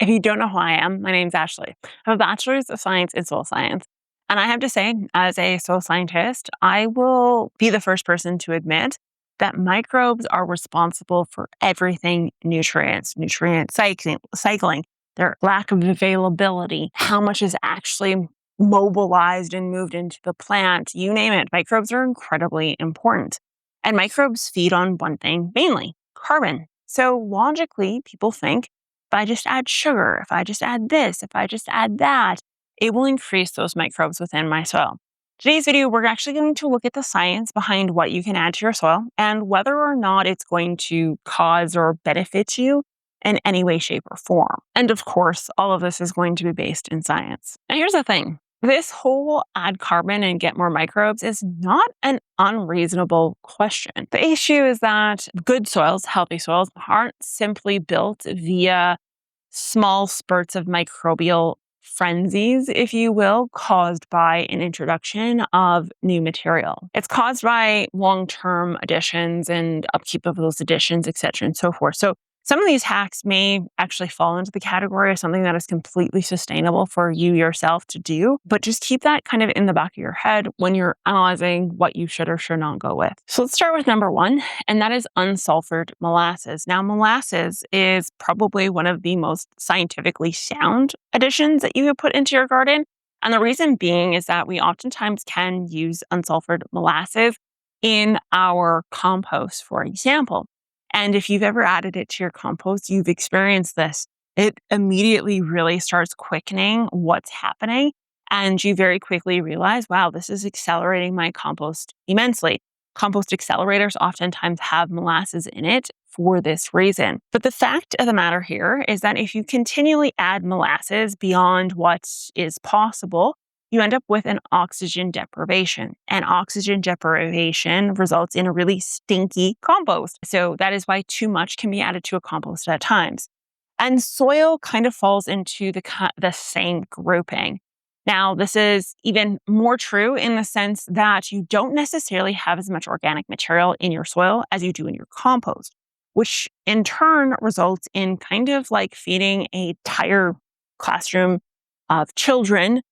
If you don't know who I am, my name's Ashley. I have a bachelor's of science in soil science. And I have to say, as a soil scientist, I will be the first person to admit that microbes are responsible for everything nutrient cycling, their lack of availability, how much is actually mobilized and moved into the plant, you name it. Microbes are incredibly important. And microbes feed on one thing mainly, carbon. So logically, people think if I just add sugar, if I just add this, if I just add that, it will increase those microbes within my soil. Today's video, we're actually going to look at the science behind what you can add to your soil and whether or not it's going to cause or benefit you in any way, shape, or form. And of course, all of this is going to be based in science. Now, here's the thing. This whole add carbon and get more microbes is not an unreasonable question. The issue is that good soils, healthy soils, aren't simply built via small spurts of microbial frenzies, if you will, caused by an introduction of new material. It's caused by long-term additions and upkeep of those additions, et cetera, and so forth. So some of these hacks may actually fall into the category of something that is completely sustainable for you yourself to do, but just keep that kind of in the back of your head when you're analyzing what you should or should not go with. So let's start with number one, and that is unsulfured molasses. Now, molasses is probably one of the most scientifically sound additions that you could put into your garden. And the reason being is that we oftentimes can use unsulfured molasses in our compost, for example. And if you've ever added it to your compost, you've experienced this. It immediately really starts quickening what's happening. And you very quickly realize, wow, this is accelerating my compost immensely. Compost accelerators oftentimes have molasses in it for this reason. But the fact of the matter here is that if you continually add molasses beyond what is possible, you end up with an oxygen deprivation. And oxygen deprivation results in a really stinky compost. So that is why too much can be added to a compost at times. And soil kind of falls into the same grouping. Now, this is even more true in the sense that you don't necessarily have as much organic material in your soil as you do in your compost, which in turn results in kind of like feeding an entire classroom of children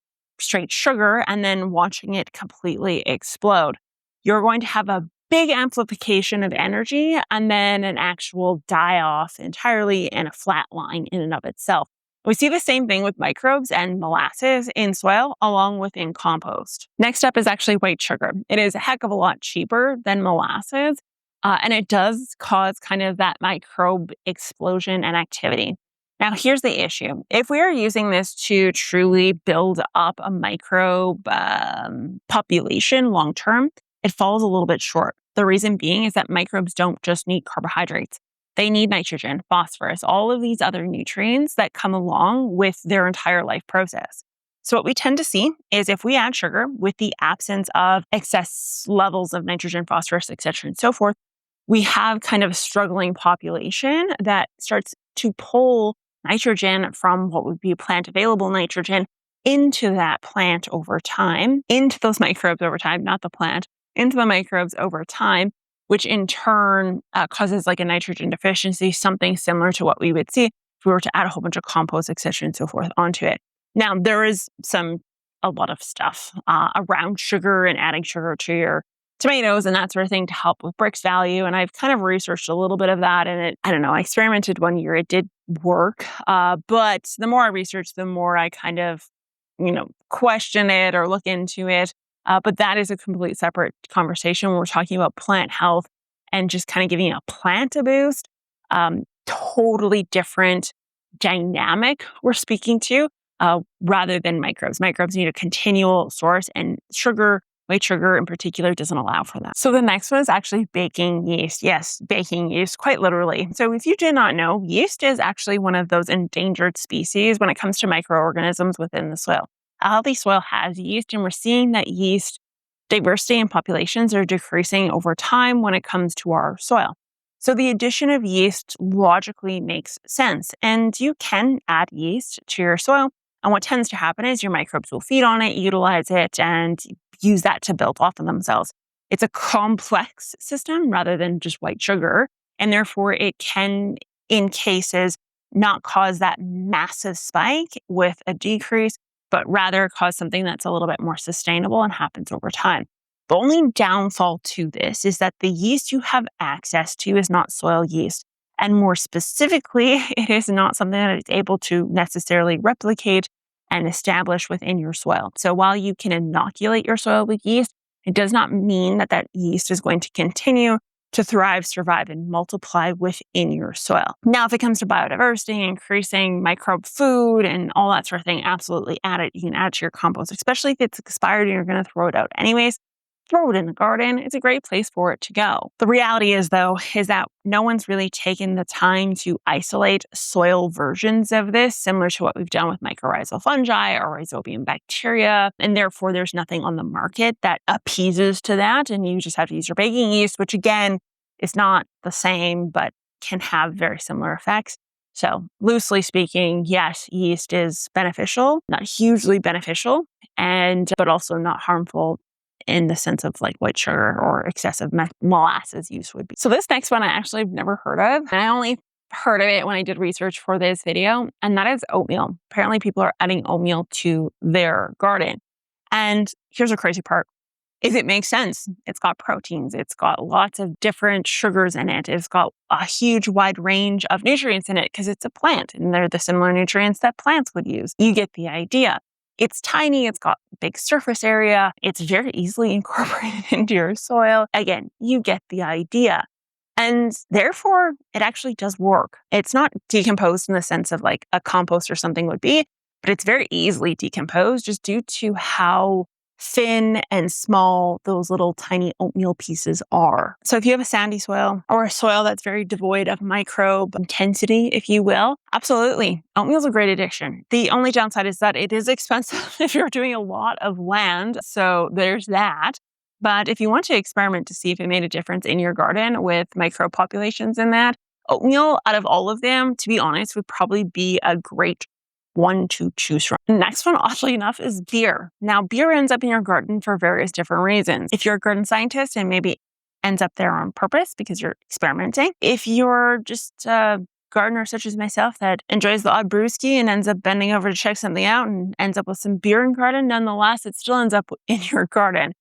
straight sugar and then watching it completely explode. You're going to have a big amplification of energy and then an actual die-off entirely and a flat line in and of itself. We see the same thing with microbes and molasses in soil along with in compost. Next up is actually white sugar. It is a heck of a lot cheaper than molasses, and it does cause kind of that microbe explosion and activity. Now, here's the issue. If we are using this to truly build up a microbe population long-term, it falls a little bit short. The reason being is that microbes don't just need carbohydrates. They need nitrogen, phosphorus, all of these other nutrients that come along with their entire life process. So what we tend to see is if we add sugar with the absence of excess levels of nitrogen, phosphorus, et cetera, and so forth, we have kind of a struggling population that starts to pull nitrogen from what would be plant available nitrogen into that plant over time, into those microbes over time, not the plant, into the microbes over time, which in turn causes like a nitrogen deficiency, something similar to what we would see if we were to add a whole bunch of compost, et cetera, and so forth onto it. Now, there is a lot of stuff around sugar and adding sugar to your tomatoes and that sort of thing to help with Brix value. And I've kind of researched a little bit of that. And I experimented one year. It did work. But the more I researched, the more I kind of, question it or look into it. But that is a complete separate conversation when we're talking about plant health and just kind of giving a plant a boost. Totally different dynamic we're speaking to rather than microbes. Microbes need a continual source, and white sugar in particular doesn't allow for that. So the next one is actually baking yeast. Yes, baking yeast, quite literally. So if you did not know, yeast is actually one of those endangered species when it comes to microorganisms within the soil. A healthy soil has yeast, and we're seeing that yeast diversity and populations are decreasing over time when it comes to our soil. So the addition of yeast logically makes sense, and you can add yeast to your soil. And what tends to happen is your microbes will feed on it, utilize it, and use that to build off of themselves. It's a complex system rather than just white sugar. And therefore, it can, in cases, not cause that massive spike with a decrease, but rather cause something that's a little bit more sustainable and happens over time. The only downfall to this is that the yeast you have access to is not soil yeast. And more specifically, it is not something that is able to necessarily replicate and establish within your soil. So while you can inoculate your soil with yeast, it does not mean that that yeast is going to continue to thrive, survive, and multiply within your soil. Now, if it comes to biodiversity, increasing microbe food and all that sort of thing, absolutely add it. You can add it to your compost, especially if it's expired and you're going to throw it out anyways. Throw it in the garden. It's a great place for it to go. The reality is, though, is that no one's really taken the time to isolate soil versions of this, similar to what we've done with mycorrhizal fungi or rhizobium bacteria. And therefore, there's nothing on the market that appeases to that. And you just have to use your baking yeast, which again is not the same, but can have very similar effects. So loosely speaking, yes, yeast is beneficial, not hugely beneficial, but also not harmful in the sense of like white sugar or excessive molasses use would be. So this next one I actually have never heard of. And I only heard of it when I did research for this video, and that is oatmeal. Apparently people are adding oatmeal to their garden. And here's the crazy part, is it makes sense. It's got proteins. It's got lots of different sugars in it. It's got a huge wide range of nutrients in it because it's a plant and they're the similar nutrients that plants would use. You get the idea. It's tiny, it's got big surface area, it's very easily incorporated into your soil. Again, you get the idea. And therefore, it actually does work. It's not decomposed in the sense of like a compost or something would be, but it's very easily decomposed just due to how thin and small those little tiny oatmeal pieces are. So if you have a sandy soil or a soil that's very devoid of microbe intensity, if you will, absolutely. Oatmeal is a great addition. The only downside is that it is expensive if you're doing a lot of land. So there's that. But if you want to experiment to see if it made a difference in your garden with microbe populations in that, oatmeal out of all of them, to be honest, would probably be a great one to choose from. The next one, oddly enough, is beer. Now, beer ends up in your garden for various different reasons. If you're a garden scientist and maybe ends up there on purpose because you're experimenting. If you're just a gardener such as myself that enjoys the odd brewski and ends up bending over to check something out and ends up with some beer in garden, nonetheless, it still ends up in your garden.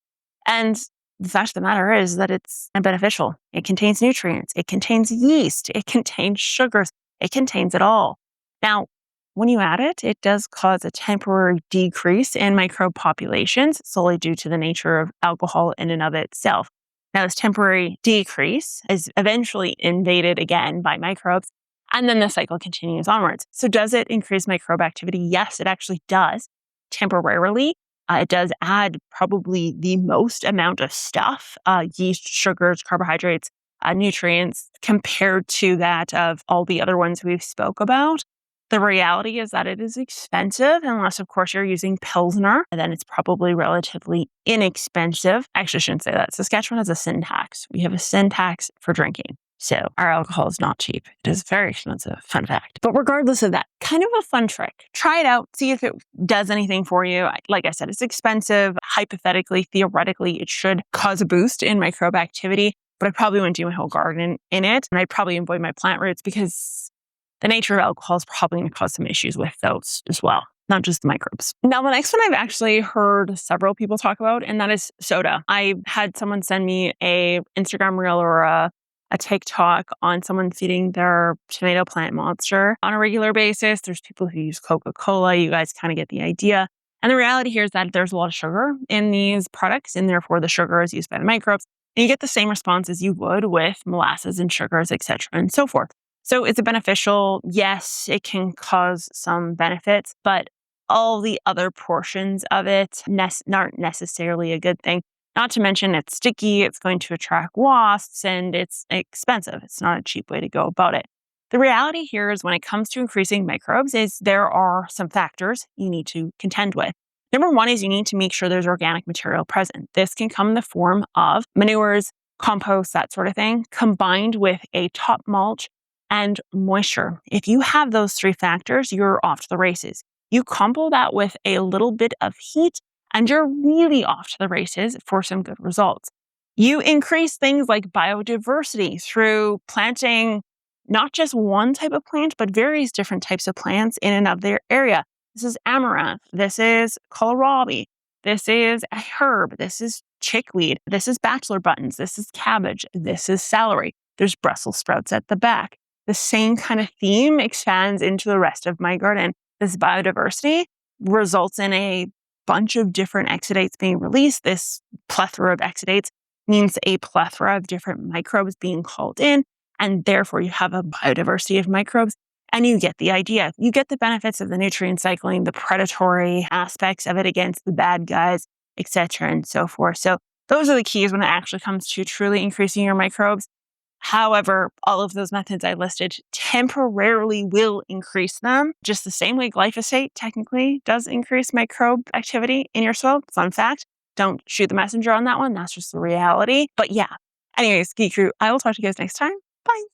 And the fact of the matter is that it's beneficial. It contains nutrients. It contains yeast. It contains sugars. It contains it all. Now, when you add it, it does cause a temporary decrease in microbe populations solely due to the nature of alcohol in and of itself. Now, this temporary decrease is eventually invaded again by microbes, and then the cycle continues onwards. So does it increase microbe activity? Yes, it actually does temporarily. It does add probably the most amount of stuff, yeast, sugars, carbohydrates, nutrients, compared to that of all the other ones we've spoke about. The reality is that it is expensive, unless, of course, you're using Pilsner, and then it's probably relatively inexpensive. Actually, I shouldn't say that. Saskatchewan has a sin tax. We have a sin tax for drinking. So our alcohol is not cheap. It is very expensive, fun fact. But regardless of that, kind of a fun trick. Try it out. See if it does anything for you. Like I said, it's expensive. Hypothetically, theoretically, it should cause a boost in microbe activity, but I probably wouldn't do my whole garden in it. And I'd probably avoid my plant roots because the nature of alcohol is probably going to cause some issues with those as well, not just the microbes. Now, the next one I've actually heard several people talk about, and that is soda. I had someone send me a Instagram reel or a TikTok on someone feeding their tomato plant monster on a regular basis. There's people who use Coca-Cola. You guys kind of get the idea. And the reality here is that there's a lot of sugar in these products, and therefore the sugar is used by the microbes. And you get the same response as you would with molasses and sugars, etc., and so forth. So is it beneficial? Yes, it can cause some benefits, but all the other portions of it aren't necessarily a good thing. Not to mention it's sticky, it's going to attract wasps, and it's expensive. It's not a cheap way to go about it. The reality here is when it comes to increasing microbes is there are some factors you need to contend with. Number one is you need to make sure there's organic material present. This can come in the form of manures, compost, that sort of thing, combined with a top mulch and moisture. If you have those three factors, you're off to the races. You combo that with a little bit of heat, and you're really off to the races for some good results. You increase things like biodiversity through planting not just one type of plant, but various different types of plants in and of their area. This is amaranth. This is kohlrabi. This is a herb. This is chickweed. This is bachelor buttons. This is cabbage. This is celery. There's Brussels sprouts at the back. The same kind of theme expands into the rest of my garden. This biodiversity results in a bunch of different exudates being released. This plethora of exudates means a plethora of different microbes being called in, and therefore you have a biodiversity of microbes, and you get the idea. You get the benefits of the nutrient cycling, the predatory aspects of it against the bad guys, etc., and so forth. So those are the keys when it actually comes to truly increasing your microbes. However, all of those methods I listed temporarily will increase them, just the same way glyphosate technically does increase microbe activity in your soil. Fun fact, don't shoot the messenger on that one. That's just the reality. But yeah, anyways, Geek Crew, I will talk to you guys next time. Bye.